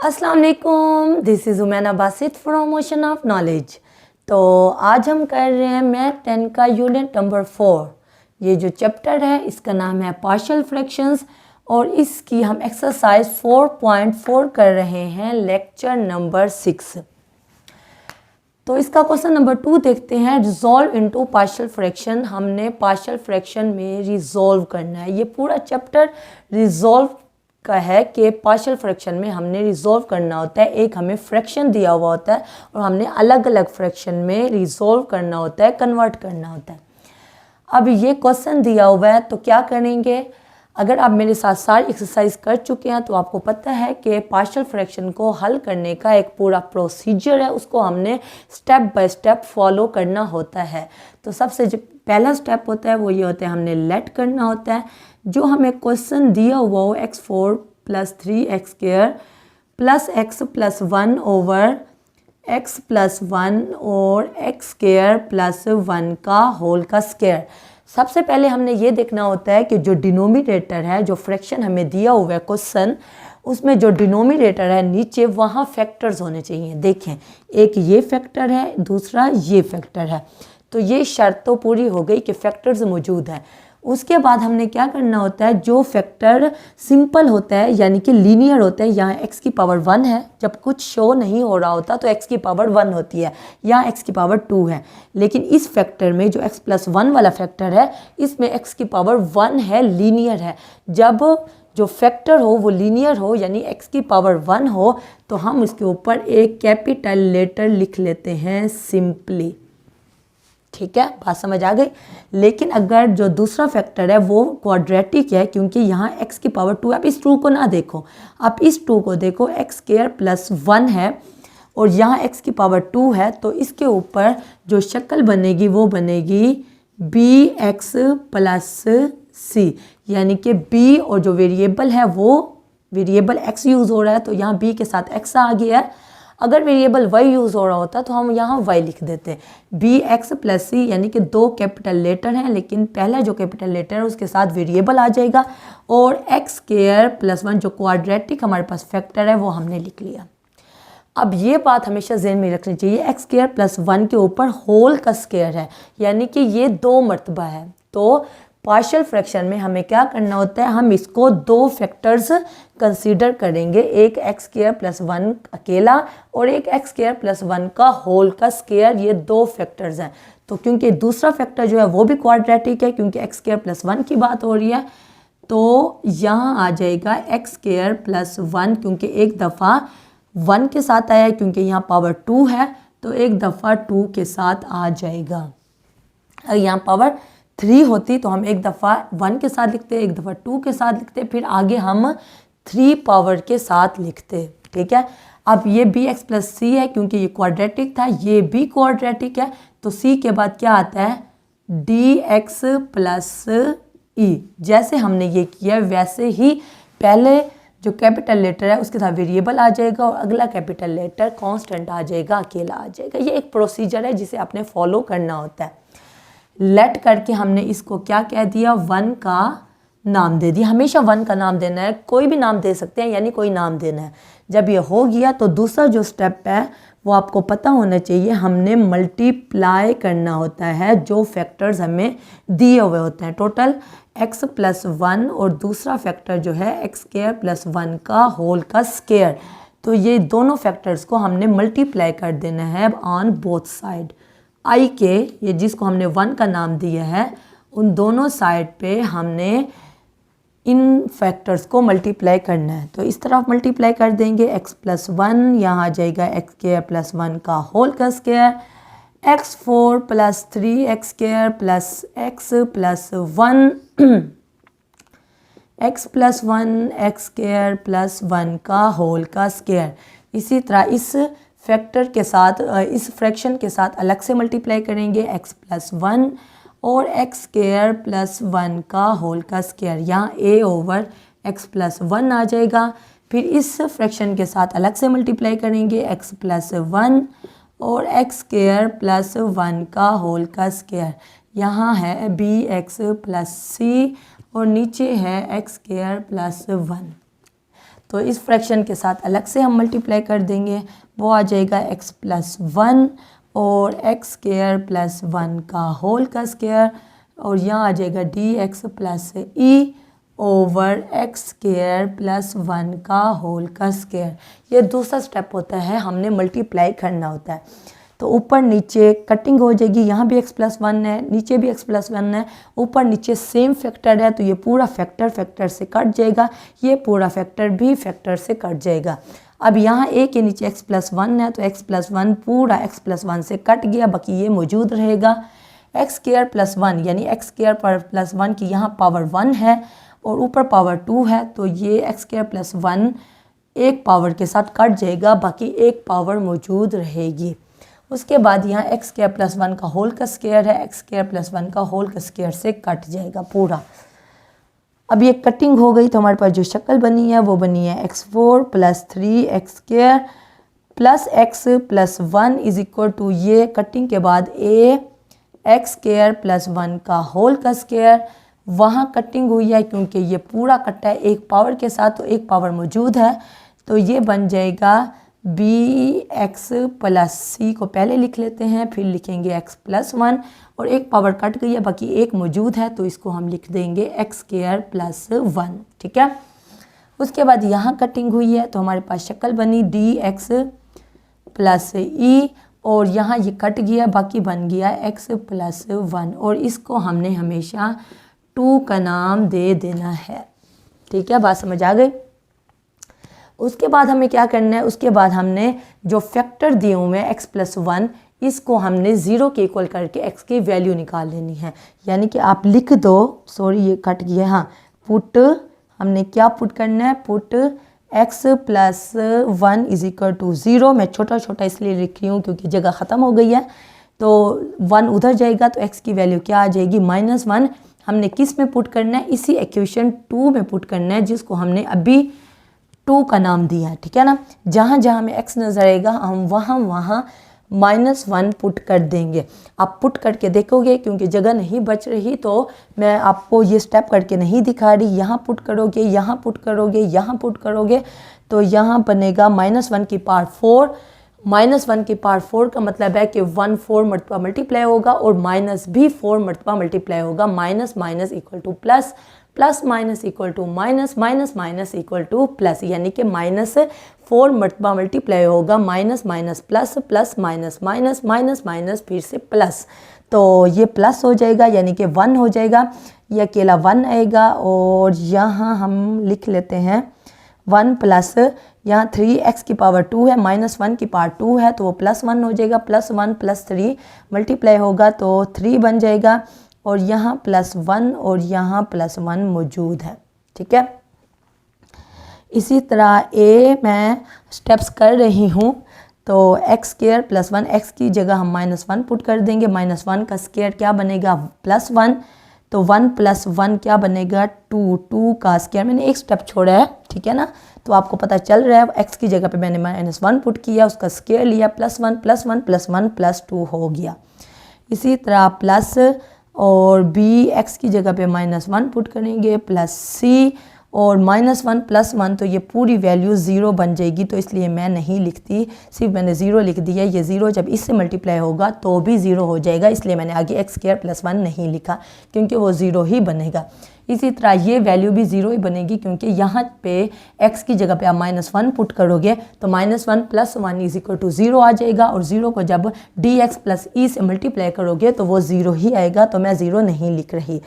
अस्सलाम वालेकुम, this is Umaina Basit from Ocean of Knowledge. तो आज हम कर रहे हैं मैथ 10 का यूनिट नंबर 4। ये जो चैप्टर है इसका नाम है पार्शियल फ्रैक्शंस और इसकी हम एक्सरसाइज 4.4 कर रहे हैं, लेक्चर नंबर 6। तो इसका क्वेश्चन नंबर 2 देखते हैं। Resolve into partial fraction. हमने पार्शियल फ्रैक्शन में रिजॉल्व करना है। ये पूरा चैप्टर रिजॉल्व का है कि पार्शियल फ्रैक्शन में हमने रिजॉल्व करना होता है। एक हमें फ्रैक्शन दिया हुआ होता है और हमने अलग अलग फ्रैक्शन में रिजॉल्व करना होता है, कन्वर्ट करना होता है। अब ये क्वेश्चन दिया हुआ है तो क्या करेंगे। अगर आप मेरे साथ सारी एक्सरसाइज कर चुके हैं तो आपको पता है कि पार्शियल फ्रैक्शन को हल करने का एक पूरा प्रोसीजर है, उसको हमने स्टेप बाय स्टेप फॉलो करना होता है। तो सबसे जो पहला स्टेप होता है वो ये होता है, हमने लेट करना होता है। जो हमें क्वेश्चन दिया हुआ हो x4 + 3x² + x + 1 over x + 1 और x² + 1 का होल का स्क्वायर। सबसे पहले हमने ये देखना होता है कि जो डिनोमिनेटर है, जो फ्रैक्शन हमें दिया हुआ है क्वेश्चन, उसमें जो डिनोमिनेटर है नीचे वहाँ फैक्टर्स होने चाहिए। देखें, एक ये फैक्टर है, दूसरा ये फैक्टर है। तो ये शर्त तो पूरी हो गई कि फैक्टर्स मौजूद हैं। उसके बाद हमने क्या करना होता है, जो फैक्टर सिंपल होता है यानी कि लीनियर होता है, यहाँ x की पावर 1 है, जब कुछ शो नहीं हो रहा होता तो x की पावर 1 होती है, यहाँ x की पावर 2 है। लेकिन इस फैक्टर में जो x + 1 वाला फैक्टर है, इसमें x की पावर 1 है, लीनियर है। जब जो फैक्टर हो वो लीनियर हो यानी x की पावर 1 हो तो हम उसके ऊपर एक कैपिटल लेटर लिख लेते हैं, सिंपली। ठीक है, बात समझ आ गई। लेकिन अगर जो दूसरा फैक्टर है वो क्वाड्रेटिक है, क्योंकि यहाँ x की पावर 2 है। आप इस 2 को ना देखो, आप इस 2 को देखो, x² + 1 है और यहाँ x की पावर 2 है। तो इसके ऊपर जो शक्ल बनेगी वो बनेगी bx + c, यानी कि b और जो वेरिएबल है वो वेरिएबल x यूज़ हो रहा है तो यहाँ b के साथ x आ गया है। अगर वेरिएबल y यूज़ हो रहा होता तो हम यहाँ y लिख देते। bx + c यानी कि 2 कैपिटल लेटर हैं, लेकिन पहला जो कैपिटल लेटर है उसके साथ वेरिएबल आ जाएगा और x² + 1 जो क्वाड्रेटिक हमारे पास फैक्टर है वो हमने लिख लिया। अब ये बात हमेशा ज़हन में रखनी चाहिए, x² + 1 के ऊपर होल का स्क्वायर है, यानी कि ये 2 मरतबा है। तो पार्शियल फ्रैक्शन में हमें क्या करना होता है, हम इसको 2 फैक्टर्स कंसीडर करेंगे, एक x² + 1 अकेला और एक x² + 1 का होल का स्क्वायर। ये 2 फैक्टर्स हैं। तो क्योंकि दूसरा फैक्टर जो है वो भी क्वाड्रेटिक है, क्योंकि x² + 1 की बात हो रही है, तो यहाँ आ जाएगा x² + 1, क्योंकि एक दफ़ा 1 के साथ आया है, क्योंकि यहाँ पावर 2 है तो एक दफ़ा 2 के साथ आ जाएगा। अगर यहाँ पावर 3 होती तो हम एक दफ़ा 1 के साथ लिखते, एक दफ़ा 2 के साथ लिखते, फिर आगे हम 3 पावर के साथ लिखते। ठीक है, अब ये bx + c है, क्योंकि ये क्वाड्रेटिक था, ये भी क्वाड्रेटिक है, तो c के बाद क्या आता है, dx + e। जैसे हमने ये किया वैसे ही पहले जो कैपिटल लेटर है उसके साथ वेरिएबल आ जाएगा और अगला कैपिटल लेटर कांस्टेंट आ जाएगा, अकेला आ जाएगा। ये एक प्रोसीजर है जिसे आपने फॉलो करना होता है। लेट करके हमने इसको क्या कह दिया, 1 का नाम दे दिया। हमेशा 1 का नाम देना है, कोई भी नाम दे सकते हैं, यानी कोई नाम देना है। जब ये हो गया तो दूसरा जो स्टेप है वो आपको पता होना चाहिए, हमने मल्टीप्लाई करना होता है जो फैक्टर्स हमें दिए हुए होते हैं। टोटल x + 1 और दूसरा फैक्टर जो है x² + 1 का होल का स्क्वायर। तो ये दोनों फैक्टर्स को हमने मल्टीप्लाई कर देना है ऑन बोथ साइड। i के, ये जिसको हमने 1 का नाम दिया है, उन दोनों साइड पे हमने इन फैक्टर्स को मल्टीप्लाई करना है। तो इस तरफ मल्टीप्लाई कर देंगे, x + 1 यहाँ आ जाएगा x² + 1 का होल का square, x4 + 3x² + x + 1 x + 1 x² + 1 का होल का स्क्वायर। इसी तरह इस फैक्टर के साथ, इस फ्रैक्शन के साथ अलग से मल्टीप्लाई करेंगे, x + 1 और x² + 1 का होल का स्क्वायर। यहाँ a ओवर x + 1 आ जाएगा। फिर इस फ्रैक्शन के साथ अलग से मल्टीप्लाई करेंगे, x + 1 और x² + 1 का होल का स्क्वायर। यहाँ है bx + c और नीचे है x² + 1। तो इस फ्रैक्शन के साथ अलग से हम मल्टीप्लाई कर देंगे, वो आ जाएगा x प्लस 1 और x स्क्वायर प्लस 1 का होल का स्क्वायर, और यहाँ आ जाएगा dx प्लस ई ओवर x स्क्वायर प्लस 1 का होल का स्क्वायर। ये दूसरा स्टेप होता है, हमने मल्टीप्लाई करना होता है। तो ऊपर नीचे कटिंग हो जाएगी, यहाँ भी x प्लस 1 है, नीचे भी x प्लस 1 है, ऊपर नीचे सेम फैक्टर है, तो ये पूरा फैक्टर से कट जाएगा, ये पूरा फैक्टर भी फैक्टर से कट जाएगा। अब यहाँ a के नीचे x प्लस 1 है, तो x प्लस 1 पूरा x प्लस 1 से कट गया, बाकी ये मौजूद रहेगा। x स्क्वायर प्लस 1 यानी x स्क्वायर पर प्लस 1 की यहाँ पावर 1 है और ऊपर पावर 2 है, तो ये x स्क्वायर प्लस 1 एक पावर के साथ कट जाएगा, बाकी एक पावर मौजूद रहेगी। उसके बाद यहाँ x स्क्वायर प्लस 1 का होल का स्क्वायर है, x स्क्वायर प्लस 1 का होल का स्क्वायर से कट जाएगा पूरा। अब ये कटिंग हो गई, तो हमारे पास जो शक्ल बनी है वो बनी है x4 plus 3x square plus x plus 1 is equal to, ये कटिंग के बाद a x स्क्वायर प्लस 1 का होल का स्क्वायर, वहाँ कटिंग हुई है क्योंकि ये पूरा कटा है एक पावर के साथ, तो एक पावर मौजूद है, तो ये बन जाएगा bx प्लस c को पहले लिख लेते हैं, फिर लिखेंगे x प्लस 1 और एक पावर कट गई है, बाकी एक मौजूद है, तो इसको हम लिख देंगे x स्क्वायर प्लस 1। ठीक है, उसके बाद यहाँ कटिंग हुई है, तो हमारे पास शक्ल बनी dx प्लस e और यहाँ ये कट गया, बाकी बन गया x प्लस 1 और इसको हमने हमेशा 2 का नाम दे देना है। ठीक है, बात समझ आ गई। उसके बाद हमें क्या करना है, उसके बाद हमने जो फैक्टर दिए हुए हैं x प्लस 1, इसको हमने 0 के इक्वल करके x की वैल्यू निकाल लेनी है। यानी कि आप लिख दो, सॉरी ये कट गया, हाँ, पुट, हमने क्या पुट करना है, put x plus 1 is equal to 0। मैं छोटा छोटा इसलिए लिख रही हूँ क्योंकि जगह ख़त्म हो गई है, तो 1 उधर जाएगा तो x की वैल्यू क्या आ जाएगी, -1। हमने किस में पुट करना है, इसी इक्वेशन 2 में पुट करना है, जिसको हमने अभी 2 का नाम दिया है। ठीक है ना, जहाँ जहाँ हमें x नज़र आएगा हम वहाँ -1 पुट कर देंगे। आप पुट करके देखोगे, क्योंकि जगह नहीं बच रही तो मैं आपको ये स्टेप करके नहीं दिखा रही। यहाँ पुट करोगे, यहाँ पुट करोगे, यहाँ पुट करोगे, तो यहाँ बनेगा -1 की पावर 4। -1 की पावर 4 का मतलब है कि 1 4 मरतबा मल्टीप्लाई होगा और माइनस भी 4 मरतबा मल्टीप्लाई होगा। Minus minus equal to plus, plus minus equal to minus, minus minus equal to plus, यानी कि -4 मरतबा मल्टीप्लाई होगा। Minus minus plus, plus minus minus, minus minus फिर से प्लस, तो ये प्लस हो जाएगा यानी कि 1 हो जाएगा। ये अकेला 1 आएगा और यहाँ हम लिख लेते हैं 1 प्लस, यहाँ 3x की पावर 2 है, -1 की पावर 2 है, तो वो +1 हो जाएगा। +1 + 3 मल्टीप्लाई होगा तो 3 बन जाएगा और यहाँ +1 और यहाँ +1 मौजूद है। ठीक है, इसी तरह a मैं स्टेप्स कर रही हूँ, तो x² + 1, x की जगह हम -1 पुट कर देंगे। -1 का स्क्वायर क्या बनेगा, +1, तो 1 + 1 क्या बनेगा, 2, 2 का स्क्वायर। मैंने एक स्टेप छोड़ा है, ठीक है ना, तो आपको पता चल रहा है। x की जगह पे मैंने -1 पुट किया, उसका स्क्वायर लिया, +1 + 1 + 1 + 2 हो गया। इसी तरह प्लस और b x की जगह पे -1 पुट करेंगे, प्लस c और -1 + 1, तो ये पूरी वैल्यू 0 बन जाएगी, तो इसलिए मैं नहीं लिखती, सिर्फ मैंने 0 लिख दिया। ये 0 जब इससे मल्टीप्लाई होगा तो भी 0 हो जाएगा, इसलिए मैंने आगे x² + 1 नहीं लिखा, क्योंकि वो 0 ही बनेगा। इसी तरह ये वैल्यू भी 0 ही बनेगी, क्योंकि यहाँ पे x की जगह पे आप -1 पुट करोगे तो -1 + 1 = 0 आ जाएगा, और 0 को जब dx + e से मल्टीप्लाई करोगे तो वो 0 ही आएगा, तो मैं 0 नहीं लिख रही।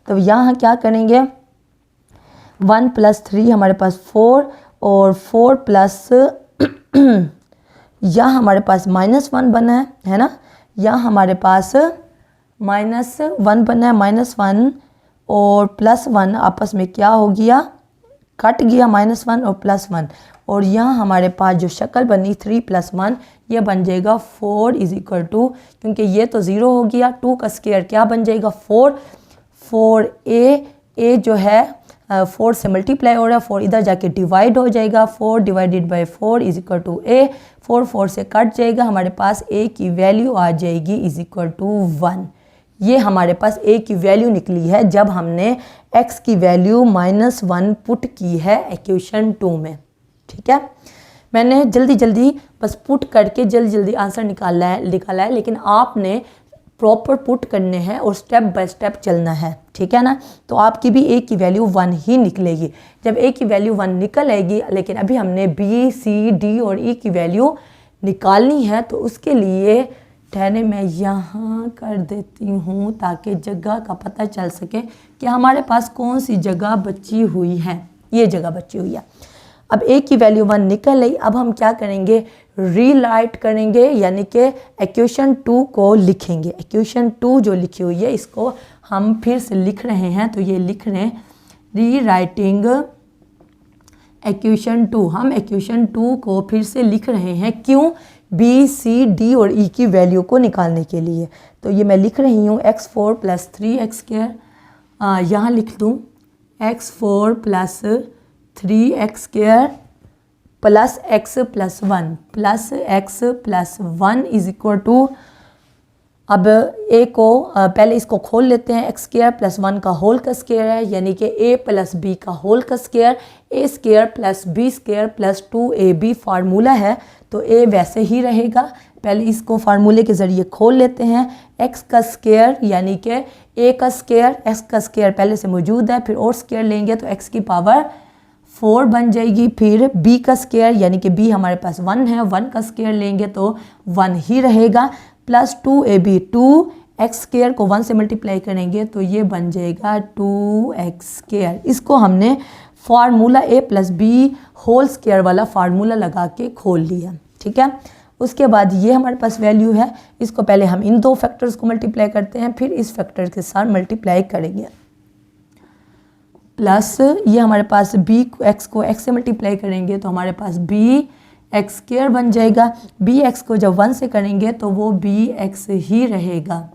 तो यहाँ क्या करेंगे, 1 + 3 हमारे पास 4 और 4 प्लस यहाँ हमारे पास -1 बना है ना, यहाँ हमारे पास -1 बना है, -1 और +1 आपस में क्या हो गया, कट गया, -1 और +1, और यहाँ हमारे पास जो शक्ल बनी 3 + 1 ये बन जाएगा 4 = क्योंकि ये तो 0 हो गया, 2 का स्क्वायर क्या बन जाएगा, 4 a जो है 4 से मल्टीप्लाई हो रहा है, 4 इधर जाके डिवाइड हो जाएगा, 4 / 4 = a, 4 से कट जाएगा, हमारे पास a की वैल्यू आ जाएगी = 1। ये हमारे पास a की वैल्यू निकली है जब हमने x की वैल्यू -1 पुट की है इक्वेशन 2 में। ठीक है, मैंने जल्दी जल्दी बस पुट करके जल्दी जल्दी आंसर निकाला है, लेकिन आपने प्रॉपर पुट करने हैं और स्टेप बाय स्टेप चलना है, ठीक है ना। तो आपकी भी ए की वैल्यू 1 ही निकलेगी। जब ए की वैल्यू 1 निकल आएगी, लेकिन अभी हमने बी, सी, डी और ई की वैल्यू निकालनी है, तो उसके लिए ठहरे मैं यहाँ कर देती हूँ ताकि जगह का पता चल सके कि हमारे पास कौन सी जगह बची हुई है। ये जगह बची हुई है। अब ए की वैल्यू 1 निकल आई। अब हम क्या करेंगे, रीराइट करेंगे, यानी कि इक्वेशन 2 को लिखेंगे। इक्वेशन 2 जो लिखी हुई है इसको हम फिर से लिख रहे हैं, तो ये लिख रहे हैं रीराइटिंग इक्वेशन 2। हम इक्वेशन 2 को फिर से लिख रहे हैं, क्यों, बी, सी, डी और ई की वैल्यू को निकालने के लिए। तो ये मैं लिख रही हूँ x4 + 3x², यहाँ लिख दूँ x4 + 3x² + x + 1 + x + 1 = अब ए को पहले इसको खोल लेते हैं। x² + 1 का होल का स्क्वायर है, यानी कि a + b का होल का square, a² + b² + 2ab formula है, तो a वैसे ही रहेगा। पहले इसको फार्मूले के ज़रिए खोल लेते हैं। x का स्क्वायर यानी कि a का स्क्वायर, x का स्क्वायर पहले से मौजूद है, फिर और स्क्वायर लेंगे तो x की पावर 4 बन जाएगी। फिर b का स्क्वायर यानी कि b हमारे पास 1 है, 1 का स्क्वायर लेंगे तो 1 ही रहेगा, प्लस 2ab, 2x² को 1 से मल्टीप्लाई करेंगे तो ये बन जाएगा 2x²। इसको हमने formula a + b whole square वाला फार्मूला लगा के खोल लिया, ठीक है। उसके बाद ये हमारे पास वैल्यू है, इसको पहले हम इन दो फैक्टर्स को मल्टीप्लाई करते हैं, फिर इस फैक्टर के साथ मल्टीप्लाई करेंगे। प्लस ये हमारे पास x को x से मल्टीप्लाई करेंगे तो हमारे पास bx² बन जाएगा। bx को जब 1 से करेंगे तो वो bx ही रहेगा।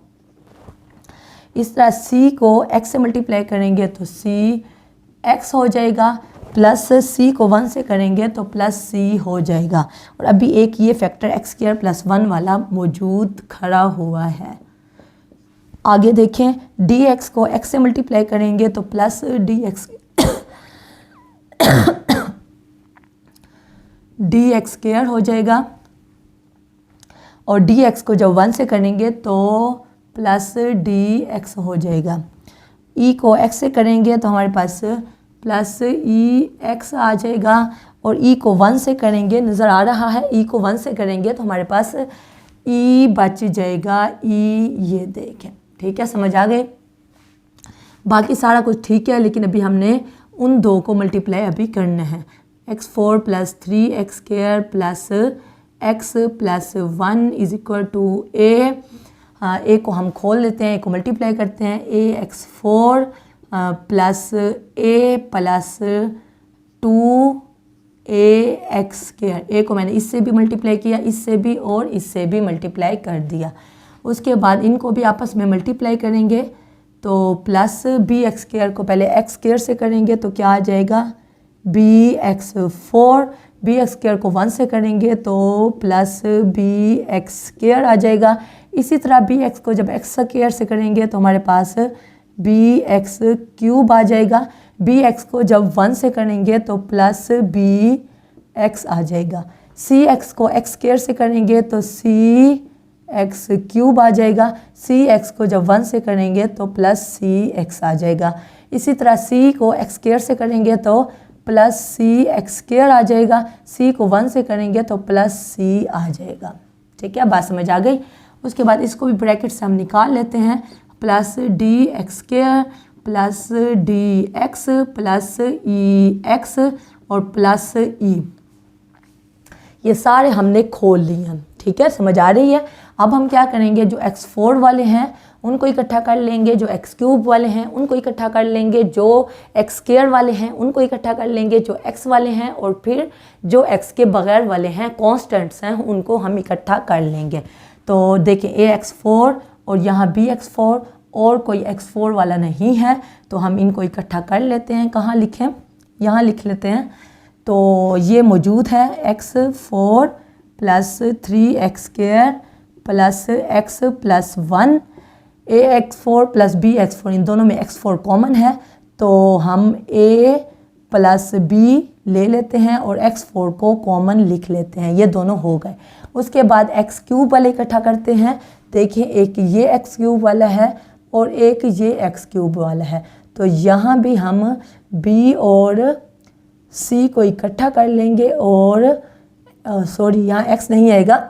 इस तरह c को x से मल्टीप्लाई करेंगे तो cx हो जाएगा, प्लस c को 1 से करेंगे तो प्लस c हो जाएगा। और अभी एक ये फैक्टर x² + 1 वाला मौजूद खड़ा हुआ है। आगे देखें, dx को x से मल्टीप्लाई करेंगे तो प्लस dx² हो जाएगा, और dx को जब 1 से करेंगे तो प्लस dx हो जाएगा। e को x से करेंगे तो हमारे पास प्लस ex आ जाएगा, और e को 1 से करेंगे, नज़र आ रहा है, e को 1 से करेंगे तो हमारे पास e बच जाएगा, ये देखें, ठीक है, समझ आ गए। बाकी सारा कुछ ठीक है, लेकिन अभी हमने उन दो को मल्टीप्लाई अभी करना है। x4 + 3x² + x + 1 = a को हम खोल लेते हैं, a को मल्टीप्लाई करते हैं। ax4 + a + 2ax², a को मैंने इससे भी मल्टीप्लाई किया, इससे भी और इससे भी मल्टीप्लाई कर दिया। उसके बाद इनको भी आपस में मल्टीप्लाई करेंगे तो प्लस bx² को पहले x² से करेंगे तो क्या आ जाएगा, bx4, bx² को 1 से करेंगे तो प्लस bx² आ जाएगा। इसी तरह bx को जब x² से करेंगे तो हमारे पास bx³ आ जाएगा। bx को जब 1 से करेंगे तो प्लस bx आ जाएगा। cx को x² से करेंगे तो cx³ आ जाएगा। cx को जब 1 से करेंगे तो प्लस cx आ जाएगा। इसी तरह c को x² से करेंगे तो प्लस cx² आ जाएगा। c को 1 से करेंगे तो प्लस c आ जाएगा, ठीक है, बात समझ आ गई। उसके बाद इसको भी ब्रैकेट से हम निकाल लेते हैं, plus dx² plus dx plus ex और प्लस e, ये सारे हमने खोल लिए हैं, ठीक है, समझ आ रही है। अब हम क्या करेंगे, जो x4 वाले हैं उनको इकट्ठा कर लेंगे, जो x³ वाले हैं उनको इकट्ठा कर लेंगे, जो x² वाले हैं उनको इकट्ठा कर लेंगे, जो x वाले हैं, और फिर जो x के बगैर वाले हैं, कॉन्स्टेंट्स हैं, उनको हम इकट्ठा कर लेंगे। तो देखिए ax4 और यहाँ bx4 और कोई x4 वाला नहीं है, तो हम इनको इकट्ठा कर लेते हैं। कहाँ लिखें, यहाँ लिख लेते हैं। तो ये मौजूद है x4 + 3x² plus x + 1, ax4 + bx4, इन दोनों में x4 कॉमन है, तो हम a + b ले लेते हैं और x4 को कॉमन लिख लेते हैं, ये दोनों हो गए। उसके बाद x क्यूब वाले इकट्ठा करते हैं। देखिए एक ये x क्यूब वाला है और एक ये x क्यूब वाला है, तो यहाँ भी हम b और c को इकट्ठा कर लेंगे और सॉरी यहाँ x नहीं आएगा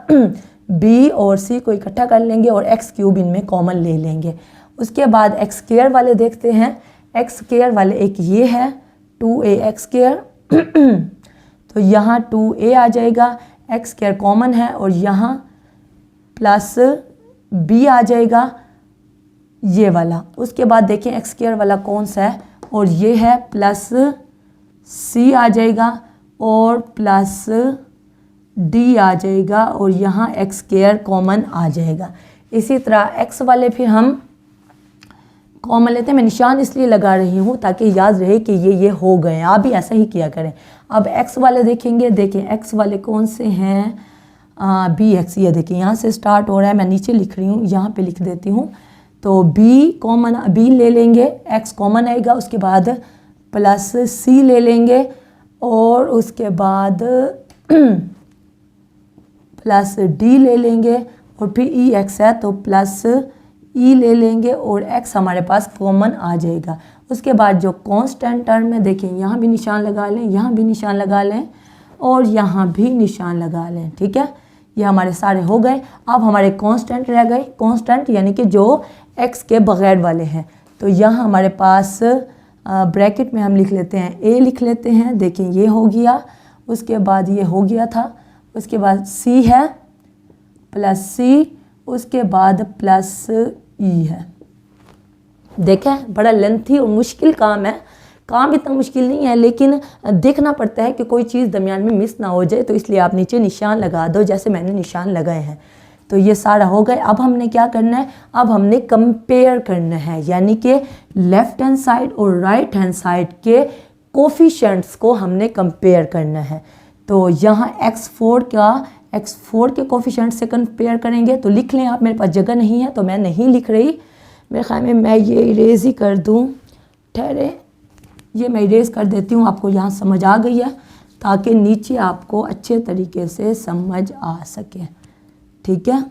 b और c को इकट्ठा कर लेंगे और x क्यूब इनमें कॉमन ले लेंगे। उसके बाद x स्क्वायर वाले देखते हैं। x स्क्वायर वाले एक ये है 2ax स्क्वायर तो यहाँ 2a आ जाएगा, x स्क्वायर कॉमन है और यहाँ प्लस b आ जाएगा ये वाला। उसके बाद देखें x स्क्वायर वाला कौन सा है और ये है प्लस c आ जाएगा और प्लस d आ जाएगा और यहाँ x स्क्वायर कॉमन आ जाएगा। इसी तरह x वाले फिर हम कॉमन लेते हैं। मैं निशान इसलिए लगा रही हूँ ताकि याद रहे कि ये हो गए, आप भी ऐसा ही किया करें। अब x वाले देखेंगे, देखें x वाले कौन से हैं, bx, ये देखिए यहाँ से स्टार्ट हो रहा है, मैं नीचे लिख रही हूँ, यहाँ पे लिख देती हूँ। तो b कॉमन, b ले लेंगे, x कॉमन आएगा, उसके बाद प्लस c ले लेंगे और उसके बाद प्लस d ले लेंगे और फिर ex है तो प्लस e ले लेंगे और x हमारे पास कॉमन आ जाएगा। उसके बाद जो कांस्टेंट टर्म है देखें, यहाँ भी निशान लगा लें, यहाँ भी निशान लगा लें और यहाँ भी निशान लगा लें, ठीक है। ये हमारे सारे हो गए। अब हमारे कांस्टेंट रह गए, कांस्टेंट यानी कि जो x के बगैर वाले हैं। तो यहाँ हमारे पास ब्रैकेट में हम लिख लेते हैं a लिख लेते हैं, देखें ये हो गया, उसके बाद ये हो गया था, उसके बाद c है प्लस c, उसके बाद प्लस e है। देखें बड़ा लेंथी और मुश्किल काम है, काम इतना मुश्किल नहीं है लेकिन देखना पड़ता है कि कोई चीज़ दरमियान में मिस ना हो जाए, तो इसलिए आप नीचे निशान लगा दो जैसे मैंने निशान लगाए हैं। तो ये सारा हो गए। अब हमने क्या करना है, अब हमने कंपेयर करना है, यानी कि लेफ़्ट हैंड साइड और राइट हैंड साइड के कोफिशिएंट्स को हमने कंपेयर करना है। तो यहाँ x4 के कोफिशिएंट से कंपेयर करेंगे। तो लिख लें आप, मेरे पास जगह नहीं है तो मैं नहीं लिख रही, मेरे ख्याल में मैं ये इरेज़ ही कर दूँ, ठहरे ये मैं इरेज़ कर देती हूँ, आपको यहाँ समझ आ गई है ताकि नीचे आपको अच्छे तरीके से समझ आ सके, ठीक है।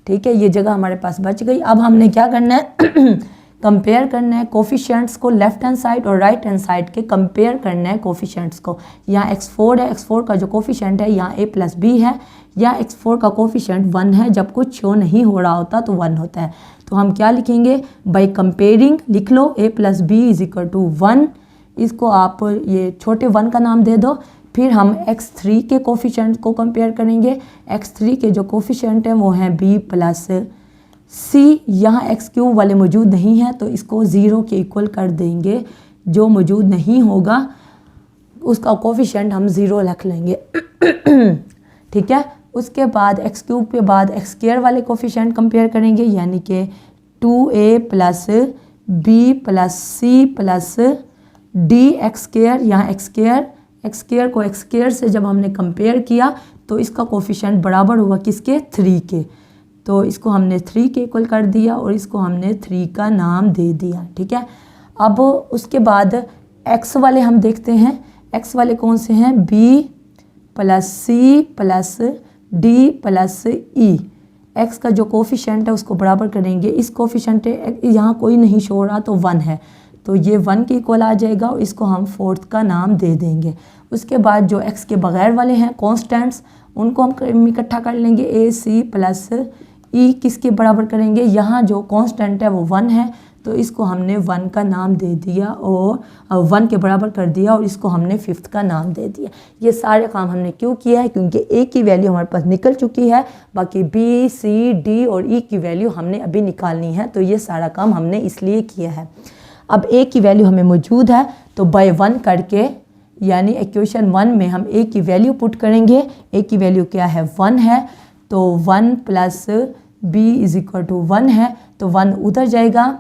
ठीक है, ये जगह हमारे पास बच गई। अब हमने क्या करना है कंपेयर करना है कोफिशिएंट्स को, लेफ्ट हैंड साइड और राइट हैंड साइड के कंपेयर करना है कोफिशिएंट्स को। यहाँ x4 है, x4 का जो कोफिशिएंट है यहाँ a प्लस b है, या x4 का कोफिशिएंट 1 है, जब कुछ शो नहीं हो रहा होता तो 1 होता है। तो हम क्या लिखेंगे, बाय कंपेयरिंग लिख लो a plus b is equal to 1, इसको आप ये छोटे 1 का नाम दे दो। फिर हम x3 के कोफिशिएंट को कंपेयर करेंगे, x3 के जो कोफिशिएंट हैं वो हैं b प्लस c, यहाँ x क्यूब वाले मौजूद नहीं हैं तो इसको 0 के इक्वल कर देंगे, जो मौजूद नहीं होगा उसका कोफिशिएंट हम 0 रख लेंगे ठीक है। उसके बाद x क्यूब के बाद x स्क्वायर वाले कोफिशिएंट कंपेयर करेंगे, यानी कि 2a plus b plus c plus d x square. यहाँ x स्क्वायर को x स्क्वायर से जब हमने कंपेयर किया तो इसका कोफिशिएंट बराबर हुआ किसके, 3 के, तो इसको हमने 3 के इक्वल कर दिया और इसको हमने 3 का नाम दे दिया, ठीक है। अब उसके बाद x वाले हम देखते हैं, x वाले कौन से हैं, b plus c plus d plus e। x का जो कोफिशिएंट है उसको बराबर करेंगे, इस कोफिशिएंट यहाँ कोई नहीं शो रहा तो 1 है, तो ये 1 के इक्वल आ जाएगा और इसको हम 4th का नाम दे देंगे। उसके बाद जो x के बगैर वाले हैं कॉन्स्टेंट्स, उनको हम इकट्ठा कर लेंगे, a c प्लस e किसके बराबर करेंगे, यहाँ जो कांस्टेंट है वो 1 है तो इसको हमने 1 का नाम दे दिया और 1 के बराबर कर दिया और इसको हमने 5th का नाम दे दिया। ये सारे काम हमने क्यों किया है, क्योंकि a की वैल्यू हमारे पास निकल चुकी है, बाकी b c d और e की वैल्यू हमने अभी निकालनी है, तो ये सारा काम हमने इसलिए किया है। अब a की वैल्यू हमें मौजूद है तो बाय 1 करके, यानी इक्वेशन 1 में हम a की वैल्यू पुट करेंगे, a की वैल्यू क्या है, 1 है, तो 1 plus b is equal to 1 है, तो 1 उधर जाएगा,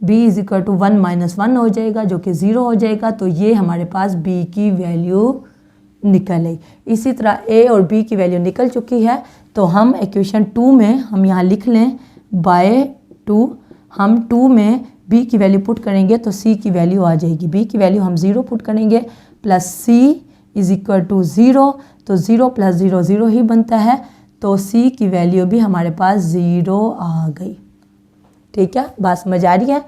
b is equal to 1 minus 1 हो जाएगा जो कि 0 हो जाएगा, तो ये हमारे पास b की वैल्यू निकल आई। इसी तरह a और b की वैल्यू निकल चुकी है, तो हम इक्वेशन 2 में हम यहाँ लिख लें बाय 2, हम 2 में बी की वैल्यू पुट करेंगे तो सी की वैल्यू आ जाएगी। बी की वैल्यू हम 0 पुट करेंगे plus c is equal to 0, तो 0 प्लस 0 0 ही बनता है, तो सी की वैल्यू भी हमारे पास 0 आ गई। ठीक है, बात समझ आ रही है।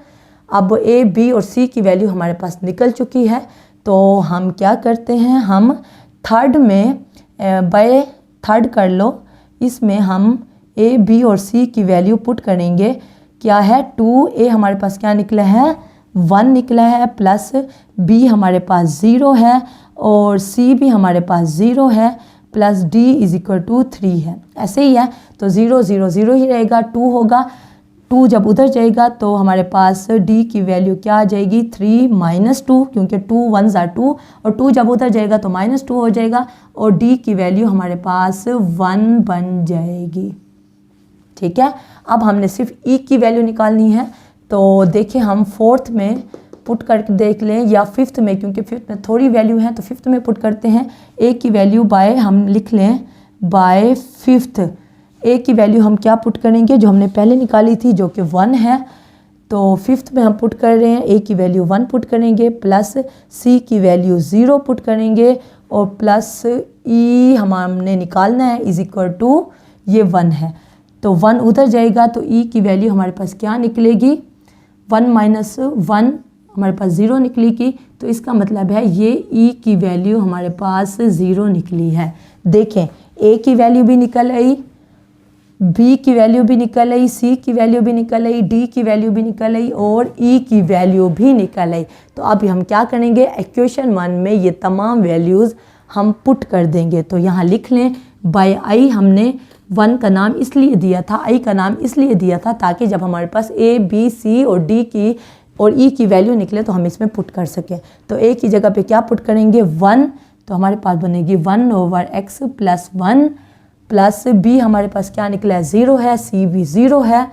अब ए बी और सी की वैल्यू हमारे पास निकल चुकी है, तो हम क्या करते हैं, हम थर्ड में बाय थर्ड कर लो, इसमें हम ए बी और सी की वैल्यू पुट करेंगे। क्या है 2a हमारे पास क्या निकला है 1 निकला है, प्लस b हमारे पास 0 है और c भी हमारे पास 0 है, plus d is equal to 3 है। ऐसे ही है, तो 0 0 0 ही रहेगा, 2 होगा, 2 जब उधर जाएगा तो हमारे पास d की वैल्यू क्या आ जाएगी 3 माइनस 2, क्योंकि 2 1 are 2 और 2 जब उधर जाएगा तो माइनस 2 हो जाएगा और d की वैल्यू हमारे पास 1 बन जाएगी। ठीक है, अब हमने सिर्फ e की वैल्यू निकालनी है, तो देखिए हम फोर्थ में पुट करके देख लें या फिफ्थ में, क्योंकि फिफ्थ में थोड़ी वैल्यू है तो फिफ्थ में पुट करते हैं। a की वैल्यू बाय हम लिख लें बाय फिफ्थ। a की वैल्यू हम क्या पुट करेंगे जो हमने पहले निकाली थी जो कि 1 है, तो फिफ्थ में हम पुट कर रहे हैं, a की वैल्यू 1 पुट करेंगे, प्लस c की वैल्यू 0 पुट करेंगे और प्लस e हमने निकालना है इज इक्वल टू ये 1 है, तो 1 उधर जाएगा तो e की वैल्यू हमारे पास क्या निकलेगी 1 माइनस 1 हमारे पास 0 निकलेगी, तो इसका मतलब है ये e की वैल्यू हमारे पास 0 निकली है। देखें a की वैल्यू भी निकल आई, b की वैल्यू भी निकल आई, c की वैल्यू भी निकल आई, d की वैल्यू भी निकल आई और e की वैल्यू भी निकल आई। तो अब हम क्या करेंगे, इक्वेशन 1 में ये तमाम वैल्यूज़ हम पुट कर देंगे। तो यहाँ लिख लें बाय i हमने 1 का नाम इसलिए दिया था, i का नाम इसलिए दिया था ताकि जब हमारे पास a b c और d की और e की वैल्यू निकले तो हम इसमें पुट कर सकें। तो a की जगह पे क्या पुट करेंगे 1, तो हमारे पास बनेगी 1/x प्लस 1, प्लस b हमारे पास क्या निकला है 0 है, c भी 0 है,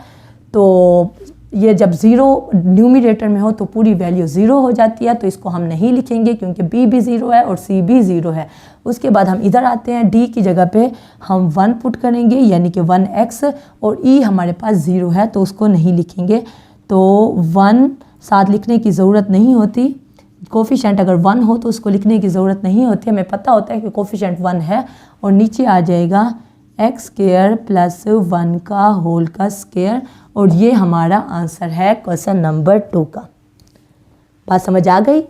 तो ये जब 0 न्यूमरेटर में हो तो पूरी वैल्यू 0 हो जाती है, तो इसको हम नहीं लिखेंगे क्योंकि b भी 0 है और c भी 0 है। उसके बाद हम इधर आते हैं, d की जगह पे हम 1 पुट करेंगे यानी कि 1x और e हमारे पास 0 है तो उसको नहीं लिखेंगे, तो 1 साथ लिखने की ज़रूरत नहीं होती। कोफिशेंट अगर 1 हो तो उसको लिखने की ज़रूरत नहीं होती, हमें पता होता है कि कोफिशेंट 1 है और नीचे आ जाएगा x स्क्वायर प्लस 1 का होल का स्क्वायर, और ये हमारा आंसर है क्वेश्चन नंबर 2 का। बात समझ आ गई।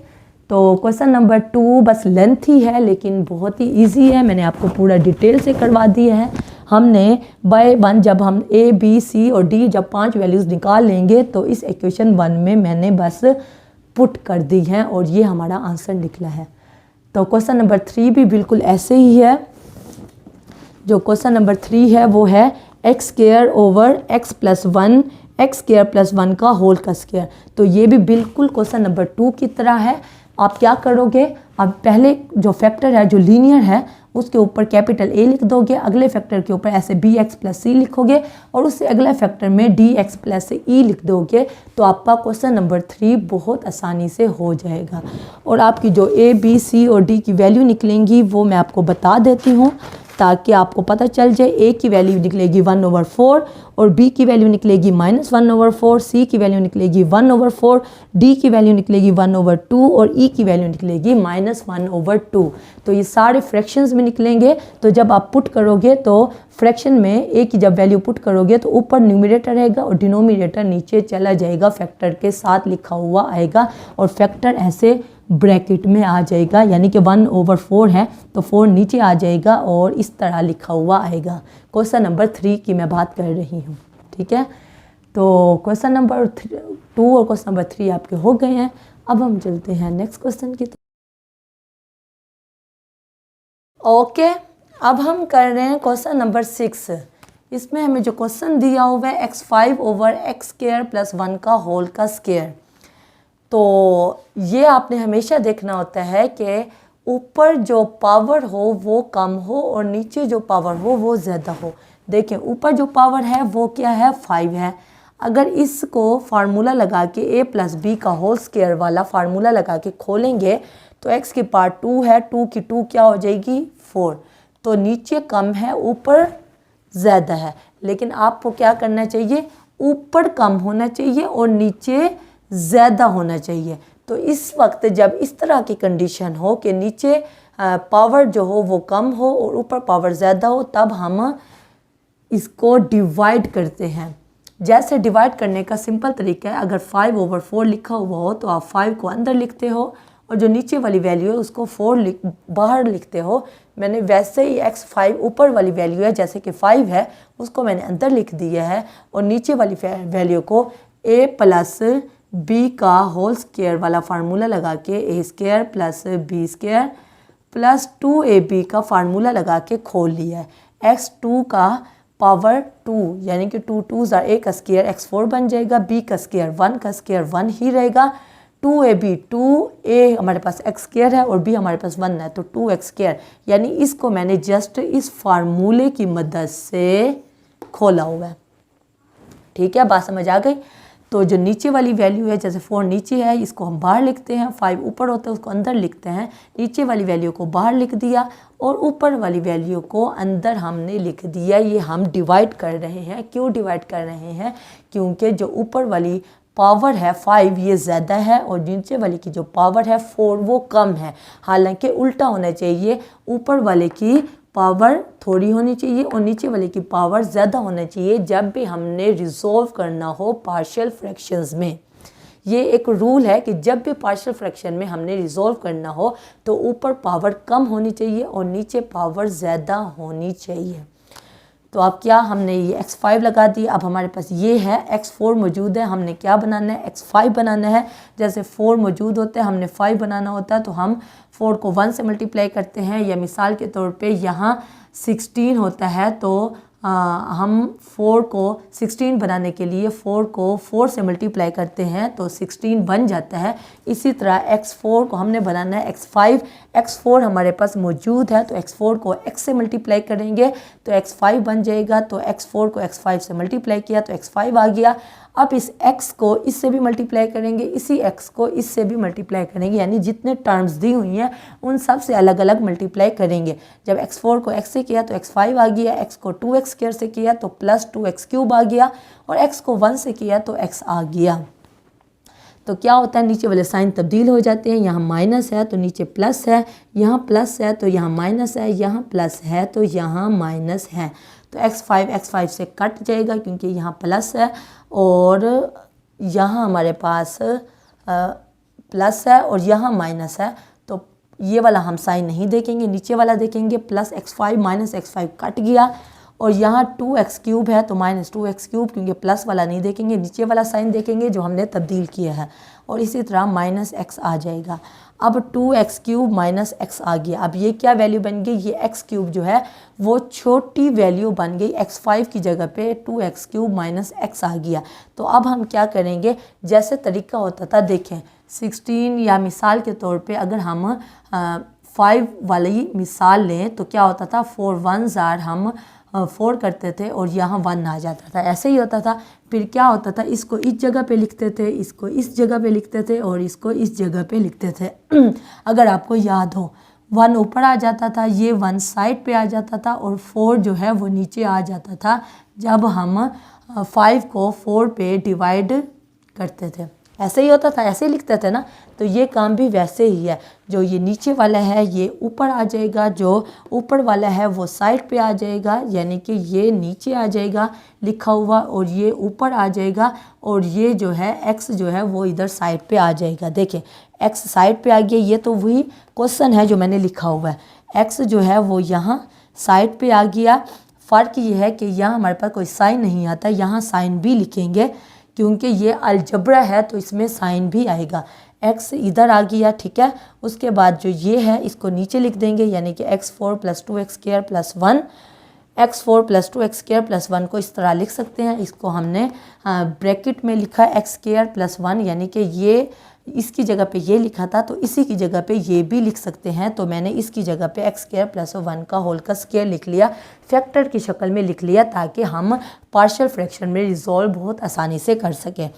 तो क्वेश्चन नंबर 2 बस लेंथ ही है लेकिन बहुत ही इजी है, मैंने आपको पूरा डिटेल से करवा दिया है। हमने बाय 1 जब हम a b c और d जब 5 वैल्यूज़ निकाल लेंगे तो इस इक्वेशन 1 में मैंने बस पुट कर दी है और ये हमारा आंसर निकला है। तो क्वेश्चन नंबर 3 भी बिल्कुल ऐसे ही है। जो क्वेश्चन नंबर 3 है वो है x square over x plus 1 x square plus 1 का होल का स्क्वायर। तो ये भी बिल्कुल क्वेश्चन नंबर 2 की तरह है। आप क्या करोगे, आप पहले जो फैक्टर है जो लीनियर है उसके ऊपर कैपिटल A लिख दोगे, अगले फैक्टर के ऊपर ऐसे bx प्लस c लिखोगे और उससे अगले फैक्टर में dx प्लस e लिख दोगे, तो आपका क्वेश्चन नंबर 3 बहुत आसानी से हो जाएगा। और आपकी जो a b c और d की वैल्यू निकलेंगी वो मैं आपको बता देती हूँ ताकि आपको पता चल जाए। a की वैल्यू निकलेगी 1/4 और b की वैल्यू निकलेगी -1/4, c की वैल्यू निकलेगी 1/4, d की वैल्यू निकलेगी 1/2 और e की वैल्यू निकलेगी -1/2। तो ये सारे फ्रैक्शंस में निकलेंगे। तो जब आप पुट करोगे तो फ्रैक्शन में a की जब वैल्यू पुट करोगे तो ऊपर न्यूमरेटर रहेगा और डिनोमिनेटर नीचे चला जाएगा, फैक्टर के साथ लिखा हुआ आएगा और फैक्टर ऐसे ब्रैकेट में आ जाएगा, यानी कि 1/4 है तो 4 नीचे आ जाएगा और इस तरह लिखा हुआ आएगा। क्वेश्चन नंबर 3 की मैं बात कर रही हूँ, ठीक है। तो क्वेश्चन नंबर 2 और क्वेश्चन नंबर 3 आपके हो गए हैं। अब हम चलते हैं नेक्स्ट क्वेश्चन की। ओके, अब हम कर रहे हैं क्वेश्चन नंबर 6। इसमें हमें जो क्वेश्चन दिया हुआ है x5 over x square plus 1 का होल का स्क्वायर। तो ये आपने हमेशा देखना होता है कि ऊपर जो पावर हो वो कम हो और नीचे जो पावर हो वो ज़्यादा हो। देखें ऊपर जो पावर है वो क्या है 5 है। अगर इसको फार्मूला लगा के a प्लस बी का होल स्क्वायर वाला फार्मूला लगा के खोलेंगे तो x की पार्ट 2 है, 2 की 2 क्या हो जाएगी 4। तो नीचे कम है ऊपर ज़्यादा है, लेकिन आपको क्या करना चाहिए ऊपर कम होना चाहिए और नीचे ज़्यादा होना चाहिए। तो इस वक्त जब इस तरह की कंडीशन हो कि नीचे पावर जो हो वो कम हो और ऊपर पावर ज़्यादा हो, तब हम इसको डिवाइड करते हैं। जैसे डिवाइड करने का सिंपल तरीका है, अगर 5/4 लिखा हुआ हो तो आप 5 को अंदर लिखते हो और जो नीचे वाली वैल्यू है उसको 4 बाहर लिखते हो। मैंने वैसे ही x5 ऊपर वाली वैल्यू है जैसे कि 5 है, उसको मैंने अंदर लिख दिया है और नीचे वाली वैल्यू को a प्लस b का होल स्क्वायर वाला फार्मूला लगा के a² plus b² plus 2ab का फार्मूला लगा के खोल लिया है। x2 का पावर 2 यानी कि 2 2s are a का स्क्वायर x4 बन जाएगा, b का स्क्वायर 1 का स्क्वायर 1 ही रहेगा। 2ab 2a हमारे पास x² है और b हमारे पास 1 है तो 2x², यानी इसको मैंने जस्ट इस फार्मूले की मदद से खोला हुआ है। ठीक है, बात समझ आ गई। तो जो नीचे वाली वैल्यू है, जैसे 4 नीचे है इसको हम बाहर लिखते हैं, 5 ऊपर होता है उसको अंदर लिखते हैं। नीचे वाली वैल्यू को बाहर लिख दिया और ऊपर वाली वैल्यू को अंदर हमने लिख दिया। ये हम डिवाइड कर रहे हैं। क्यों डिवाइड कर रहे हैं? क्योंकि जो ऊपर वाली पावर है 5 ये ज़्यादा है और नीचे वाले की जो पावर है 4 वो कम है। हालांकि उल्टा होना चाहिए, ऊपर वाले की पावर थोड़ी होनी चाहिए और नीचे वाले की पावर ज़्यादा होना चाहिए जब भी हमने रिजॉल्व करना हो पार्शियल फ्रैक्शंस में। ये एक रूल है कि जब भी पार्शियल फ्रैक्शन में हमने रिजॉल्व करना हो तो ऊपर पावर कम होनी चाहिए और नीचे पावर ज़्यादा होनी चाहिए। तो अब क्या, हमने ये x5 लगा दी। अब हमारे पास ये है x4 मौजूद है, हमने क्या बनाना है? x5 बनाना है। जैसे 4 मौजूद होते हैं, हमने 5 बनाना होता है तो हम 4 को 1 से मल्टीप्लाई करते हैं। या मिसाल के तौर पे यहाँ 16 होता है तो हम 4 को 16 बनाने के लिए 4 को 4 से मल्टीप्लाई करते हैं तो 16 बन जाता है। इसी तरह x4 को हमने बनाना है x5। x4 हमारे पास मौजूद है तो x4 को x से मल्टीप्लाई करेंगे तो x5 बन जाएगा। तो x4 को x5 से मल्टीप्लाई किया तो x5 आ गया। अब इस x को इससे भी मल्टीप्लाई करेंगे, इसी x को इससे भी मल्टीप्लाई करेंगे, यानी जितने टर्म्स दी हुई हैं उन सब से अलग अलग मल्टीप्लाई करेंगे। जब x4 को x से किया तो x5 आ गया, x को 2x² से किया तो प्लस 2x³ आ गया और x को 1 से किया तो x आ गया। तो क्या होता है, नीचे वाले साइन तब्दील हो जाते हैं। यहाँ माइनस है तो नीचे प्लस है, यहाँ प्लस है तो यहाँ माइनस है, यहाँ प्लस है तो यहाँ माइनस है। तो x5 से कट जाएगा क्योंकि यहाँ प्लस है और यहाँ हमारे पास प्लस है और यहाँ माइनस है। तो ये वाला हम साइन नहीं देखेंगे, नीचे वाला देखेंगे। Plus x5 minus x5 cut गया और यहाँ 2x³ है तो माइनस 2x³ क्योंकि प्लस वाला नहीं देखेंगे, नीचे वाला साइन देखेंगे जो हमने तब्दील किया है और इसी तरह माइनस x आ जाएगा। अब 2x³ माइनस x आ गया। अब ये क्या वैल्यू बन गई? ये x³ जो है वो छोटी वैल्यू बन गई। x5 की जगह पे 2x³ माइनस x आ गया। तो अब हम क्या करेंगे, जैसे तरीका होता था देखें 16 या मिसाल के तौर पे अगर हम 5 वाली मिसाल लें तो क्या होता था, 4 1s आर हम 4 करते थे और यहाँ 1 आ जाता था, ऐसे ही होता था। फिर क्या होता था, इसको इस जगह पे लिखते थे, इसको इस जगह पे लिखते थे और इसको इस जगह पे लिखते थे। अगर आपको याद हो 1 ऊपर आ जाता था, ये 1 साइड पे आ जाता था और 4 जो है वो नीचे आ जाता था जब हम 5 को 4 पे डिवाइड करते थे। ऐसे ही होता था, ऐसे ही लिखते थे ना। तो ये काम भी वैसे ही है, जो ये नीचे वाला है ये ऊपर आ जाएगा, जो ऊपर वाला है वो साइड पे आ जाएगा, यानी कि ये नीचे आ जाएगा लिखा हुआ और ये ऊपर आ जाएगा और ये जो है x जो है वो इधर साइड पे आ जाएगा। देखें x साइड पे आ गया, ये तो वही क्वेश्चन है जो मैंने लिखा हुआ है। x जो है वो यहाँ साइड पे आ गया। फ़र्क ये है कि यहाँ हमारे पास कोई साइन नहीं आता, यहाँ साइन भी लिखेंगे क्योंकि ये अलजबरा है तो इसमें साइन भी आएगा। x इधर आ गया, ठीक है। उसके बाद जो ये है इसको नीचे लिख देंगे, यानी कि x4 + 2x² + 1, x4 + 2x² + 1 को इस तरह लिख सकते हैं। इसको हमने ब्रैकेट में लिखा x² + 1, यानी कि ये इसकी जगह पे ये लिखा था तो इसी की जगह पे ये भी लिख सकते हैं। तो मैंने इसकी जगह पे x² + 1 का होल का स्क्वायर लिख लिया, फैक्टर की शक्ल में लिख लिया ताकि हम पार्शियल फ्रैक्शन में रिजॉल्व बहुत आसानी से कर सकें।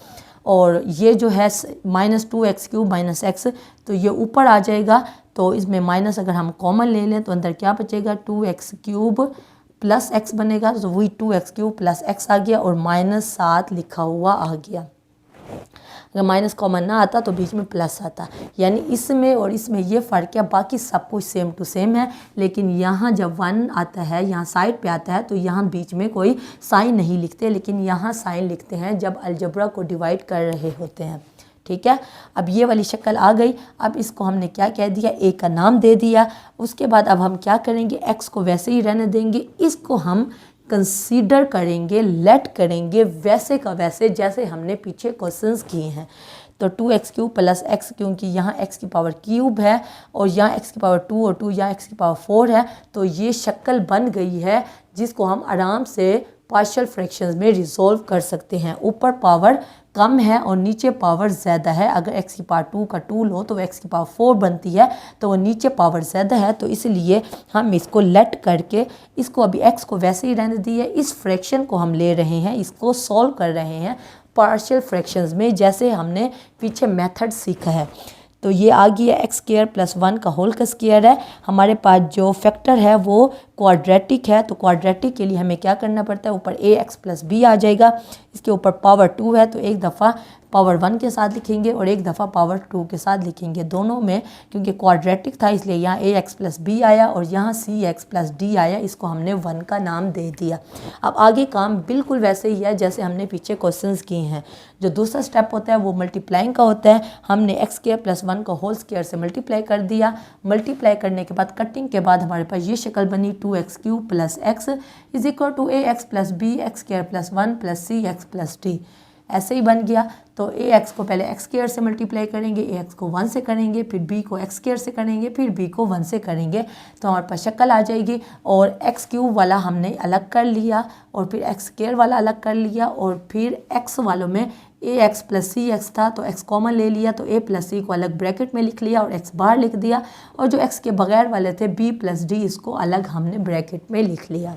और ये जो है -2x³ - x, तो ये ऊपर आ जाएगा। तो इसमें माइनस अगर हम कॉमन ले लें तो अंदर क्या बचेगा, 2x³ + x बनेगा। तो वही 2x³ + x आ गया और -7 लिखा हुआ आ गया। अगर माइनस कॉमन ना आता तो बीच में प्लस आता, यानी इसमें और इसमें ये फ़र्क है, बाकी सब कुछ सेम टू सेम है। लेकिन यहाँ जब 1 आता है, यहाँ साइड पे आता है, तो यहाँ बीच में कोई साइन नहीं लिखते, लेकिन यहाँ साइन लिखते हैं जब अलजेब्रा को डिवाइड कर रहे होते हैं। ठीक है, अब ये वाली शक्ल आ गई। अब इसको हमने क्या कह दिया, ए का नाम दे दिया। उसके बाद अब हम क्या करेंगे, एक्स को वैसे ही रहने देंगे, इसको हम कंसीडर करेंगे, लेट करेंगे वैसे का वैसे जैसे हमने पीछे क्वेश्चंस किए हैं। तो 2x³ प्लस x, क्योंकि यहाँ x की पावर क्यूब है और यहाँ x की पावर 2 और 2 यहाँ x की पावर 4 है, तो ये शक्ल बन गई है जिसको हम आराम से पार्शियल फ्रैक्शंस में रिजॉल्व कर सकते हैं। ऊपर पावर कम है और नीचे पावर ज़्यादा है। अगर x की पावर 2 का 2 लो तो x की पावर 4 बनती है, तो वो नीचे पावर ज़्यादा है, तो इसलिए हम इसको लेट करके इसको अभी x को वैसे ही रहने दिए। इस फ्रैक्शन को हम ले रहे हैं, इसको सॉल्व कर रहे हैं पार्शियल फ्रैक्शंस में, जैसे हमने पीछे मेथड सीखा है। तो ये आ गया x² + 1 का होल का स्क्वायर है। हमारे पास जो फैक्टर है वो क्वाड्रेटिक है, तो क्वाड्रेटिक के लिए हमें क्या करना पड़ता है, ऊपर ax + b आ जाएगा। इसके ऊपर पावर 2 है, तो एक दफ़ा पावर 1 के साथ लिखेंगे और एक दफ़ा पावर 2 के साथ लिखेंगे। दोनों में क्योंकि क्वाड्रेटिक था इसलिए यहाँ ax + b आया और यहाँ cx + d आया, इसको हमने 1 का नाम दे दिया। अब आगे काम बिल्कुल वैसे ही है जैसे हमने पीछे क्वेश्चंस किए हैं। जो दूसरा स्टेप होता है वो मल्टीप्लाइंग का होता है। हमने x² + 1 को होल स्क्वायर से मल्टीप्लाई कर दिया। मल्टीप्लाई करने के बाद कटिंग के बाद हमारे पास ये शक्ल बनी 2x³ + x = ax + b x² + 1 + cx + d, ऐसे ही बन गया। तो ax को पहले x² से मल्टीप्लाई करेंगे, ax को 1 से करेंगे, फिर b को x² से करेंगे, फिर b को 1 से करेंगे, तो हमारे पास शक्ल आ जाएगी। और x³ वाला हमने अलग कर लिया और फिर x² वाला अलग कर लिया और फिर x वालों में ax + cx था, तो x कॉमन ले लिया, तो a + c को अलग ब्रैकेट में लिख लिया और x बाहर लिख दिया। और जो x के बगैर वाले थे b + d, इसको अलग हमने ब्रैकेट में लिख लिया।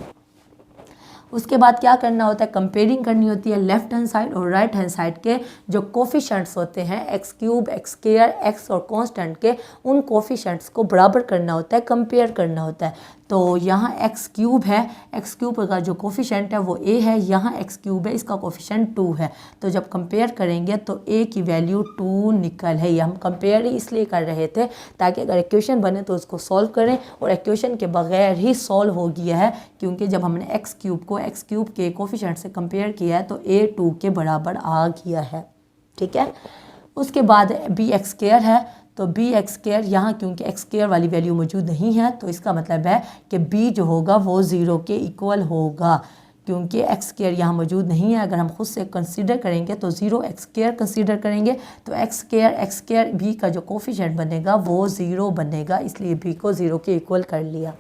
उसके बाद क्या करना होता है, कंपेयरिंग करनी होती है लेफ्ट हैंड साइड और राइट हैंड साइड के जो कोफिशेंट्स होते हैं x³ x² x और कांस्टेंट के, उन कोफिशेंट्स को बराबर करना होता है, कंपेयर करना होता है। तो यहाँ x³ है, x³ का जो कोफिशेंट है वो a है, यहाँ x³ है, इसका कोफिशेंट 2 है। तो जब कंपेयर करेंगे तो a की वैल्यू 2 निकल है। ये हम कंपेयर ही इसलिए कर रहे थे ताकि अगर इक्वेशन बने तो उसको सॉल्व करें, और इक्वेशन के बगैर ही सॉल्व हो गया है क्योंकि जब हमने x³ को x³ के कोफिशेंट से कंपेयर किया है तो a 2 के बराबर आ गया है। ठीक है, उसके बाद bx² है, तो bx² यहाँ क्योंकि x² वाली वैल्यू मौजूद नहीं है तो इसका मतलब है कि b जो होगा वो 0 के इक्वल होगा, क्योंकि x² यहाँ मौजूद नहीं है। अगर हम खुद से कंसीडर करेंगे तो 0 x² कंसीडर करेंगे तो x² b का जो कोफिशिएंट बनेगा वो 0 बनेगा, इसलिए b को 0 के इक्वल कर लिया।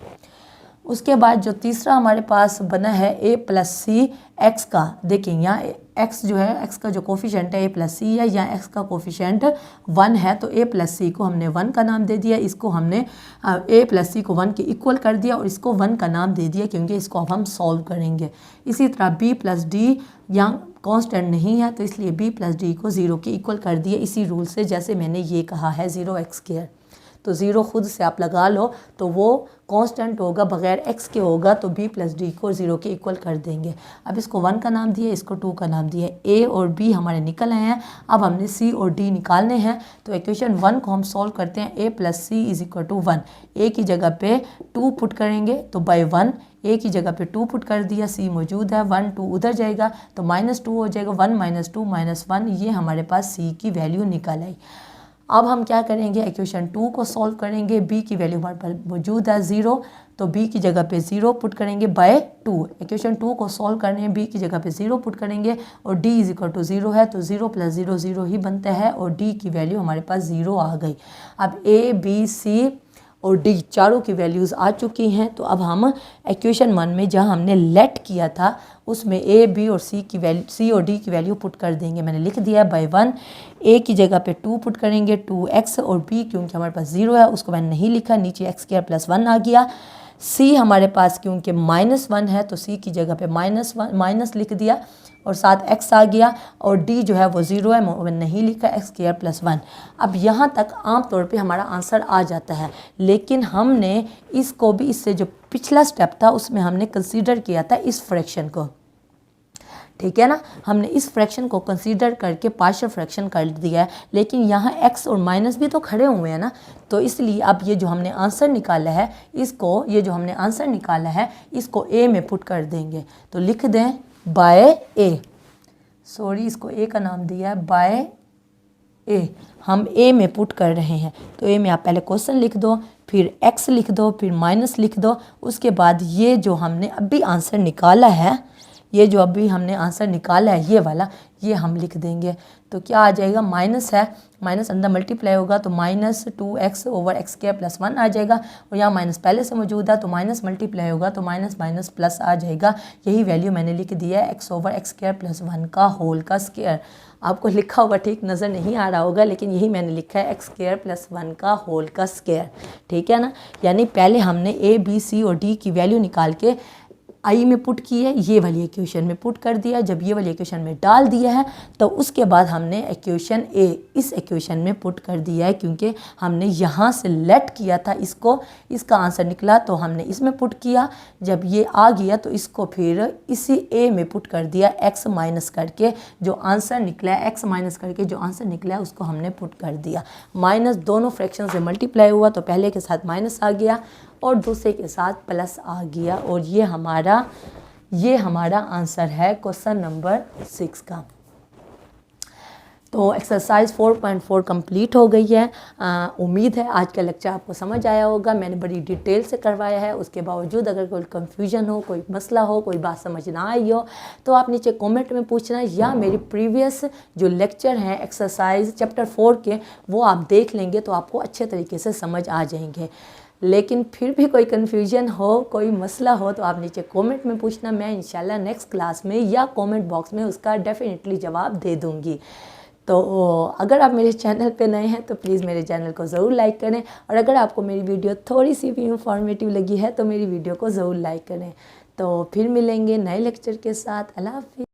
उसके बाद जो तीसरा हमारे पास बना है a + c x का, देखिए यहाँ x जो है, x का जो कोफिशिएंट है a + c है, यहाँ x का कोफिशिएंट 1 है, तो a + c को हमने 1 का नाम दे दिया। इसको हमने a + c को 1 के इक्वल कर दिया और इसको 1 का नाम दे दिया क्योंकि इसको अब हम सॉल्व करेंगे। इसी तरह b + d यहाँ कांस्टेंट नहीं है तो इसलिए b + d को 0 के इक्वल कर दिया, इसी रूल से जैसे मैंने ये कहा है 0x²। तो 0 खुद से आप लगा लो तो वो कांस्टेंट होगा, बगैर x के होगा, तो b + d को 0 के इक्वल कर देंगे। अब इसको 1 का नाम दिया, इसको 2 का नाम दिया। a और b हमारे निकल आए हैं, अब हमने c और d निकालने हैं। तो इक्वेशन 1 को हम सॉल्व करते हैं। a + c = 1, a की जगह पे 2 पुट करेंगे तो बाय 1, a की जगह पे 2 पुट कर दिया, c मौजूद है, 1 2 उधर जाएगा तो -2 हो जाएगा, 1 - 2 -1, ये हमारे पास c की वैल्यू निकल आई। अब हम क्या करेंगे, इक्वेशन 2 को सॉल्व करेंगे। b की वैल्यू हमारे पास मौजूद है 0, तो b की जगह पे 0 पुट करेंगे बाय 2। इक्वेशन 2 को सॉल्व करने हैं, b की जगह पे 0 पुट करेंगे और d = 0 है, तो 0 + 0 0 ही बनता है और d की वैल्यू हमारे पास 0 आ गई। अब a b c और d चारों की वैल्यूज़ आ चुकी हैं। तो अब हम इक्वेशन 1 में जहां हमने लेट किया था उसमें a b और c और d की वैल्यू पुट कर देंगे। मैंने लिख दिया है बाय 1, a की जगह पे 2 पुट करेंगे 2x, और b क्योंकि हमारे पास 0 है उसको मैंने नहीं लिखा, नीचे x² + 1 आ गया। c हमारे पास क्योंकि -1 है तो c की जगह पे माइनस लिख दिया और साथ x आ गया, और d जो है वो 0 है, मैंने नहीं लिखा, x² + 1। अब यहाँ तक आम तौर पे हमारा आंसर आ जाता है, लेकिन हमने इसको भी, इससे जो पिछला स्टेप था उसमें हमने कंसीडर किया था इस फ्रैक्शन को। ठीक है ना। हमने इस फ्रैक्शन को कंसीडर करके पार्शियल फ्रैक्शन कर दिया है, लेकिन यहाँ x और माइनस भी तो खड़े हुए हैं ना, तो इसलिए अब ये जो हमने आंसर निकाला है इसको, ये जो हमने आंसर निकाला है इसको a में पुट कर देंगे। तो लिख दें बाय a, सॉरी इसको a का नाम दिया है बाय a, हम a में पुट कर रहे हैं। तो a में आप पहले क्वेश्चन लिख दो, फिर x लिख दो, फिर माइनस लिख दो, उसके बाद ये जो हमने अभी आंसर निकाला है, ये जो अभी हमने आंसर निकाला है ये वाला, ये हम लिख देंगे। तो क्या आ जाएगा, माइनस है, माइनस अंदर मल्टीप्लाई होगा तो minus 2x over x square plus 1 आ जाएगा, और यहाँ माइनस पहले से मौजूद है तो माइनस मल्टीप्लाई होगा तो माइनस माइनस प्लस आ जाएगा। यही वैल्यू मैंने लिख दिया है x over x square plus 1 का होल का स्क्वायर। आपको लिखा होगा ठीक नज़र नहीं आ रहा होगा, लेकिन यही मैंने लिखा है एक्स स्क्वायर प्लस 1 का होल का स्क्वायर, ठीक है ना। यानी पहले हमने a b c और d की वैल्यू निकाल के आई में पुट की है, ये वाली इक्वेशन में पुट कर दिया। जब ये वाली इक्वेशन में डाल दिया है तो उसके बाद हमने इक्वेशन ए इस इक्वेशन में पुट कर दिया है, क्योंकि हमने यहाँ से लेट किया था इसको, इसका आंसर निकला तो हमने इसमें पुट किया। जब ये आ गया तो इसको फिर इसी ए में पुट कर दिया, एक्स माइनस करके जो आंसर निकला है, एक्स माइनस करके जो आंसर निकला है उसको हमने पुट कर दिया। माइनस दोनों फ्रैक्शन से मल्टीप्लाई हुआ तो पहले के साथ माइनस आ गया और दूसरे के साथ प्लस आ गया, और ये हमारा आंसर है क्वेश्चन नंबर 6 का। तो एक्सरसाइज 4.4 कंप्लीट हो गई है। उम्मीद है आज का लेक्चर आपको समझ आया होगा। मैंने बड़ी डिटेल से करवाया है, उसके बावजूद अगर कोई कंफ्यूजन हो, कोई मसला हो, कोई बात समझ ना आई हो तो आप नीचे कमेंट में पूछना, या मेरी प्रीवियस जो लेक्चर हैं एक्सरसाइज चैप्टर 4 के वो आप देख लेंगे तो आपको अच्छे तरीके से समझ आ जाएंगे। लेकिन फिर भी कोई कन्फ्यूजन हो, कोई मसला हो तो आप नीचे कमेंट में पूछना, मैं इंशाल्लाह नेक्स्ट क्लास में या कमेंट बॉक्स में उसका डेफिनेटली जवाब दे दूँगी। तो अगर आप मेरे चैनल पे नए हैं तो प्लीज़ मेरे चैनल को ज़रूर लाइक करें, और अगर आपको मेरी वीडियो थोड़ी सी भी इंफॉर्मेटिव लगी है तो मेरी वीडियो को ज़रूर लाइक करें। तो फिर मिलेंगे नए लेक्चर के साथ। अल्लाह हाफ़िज़।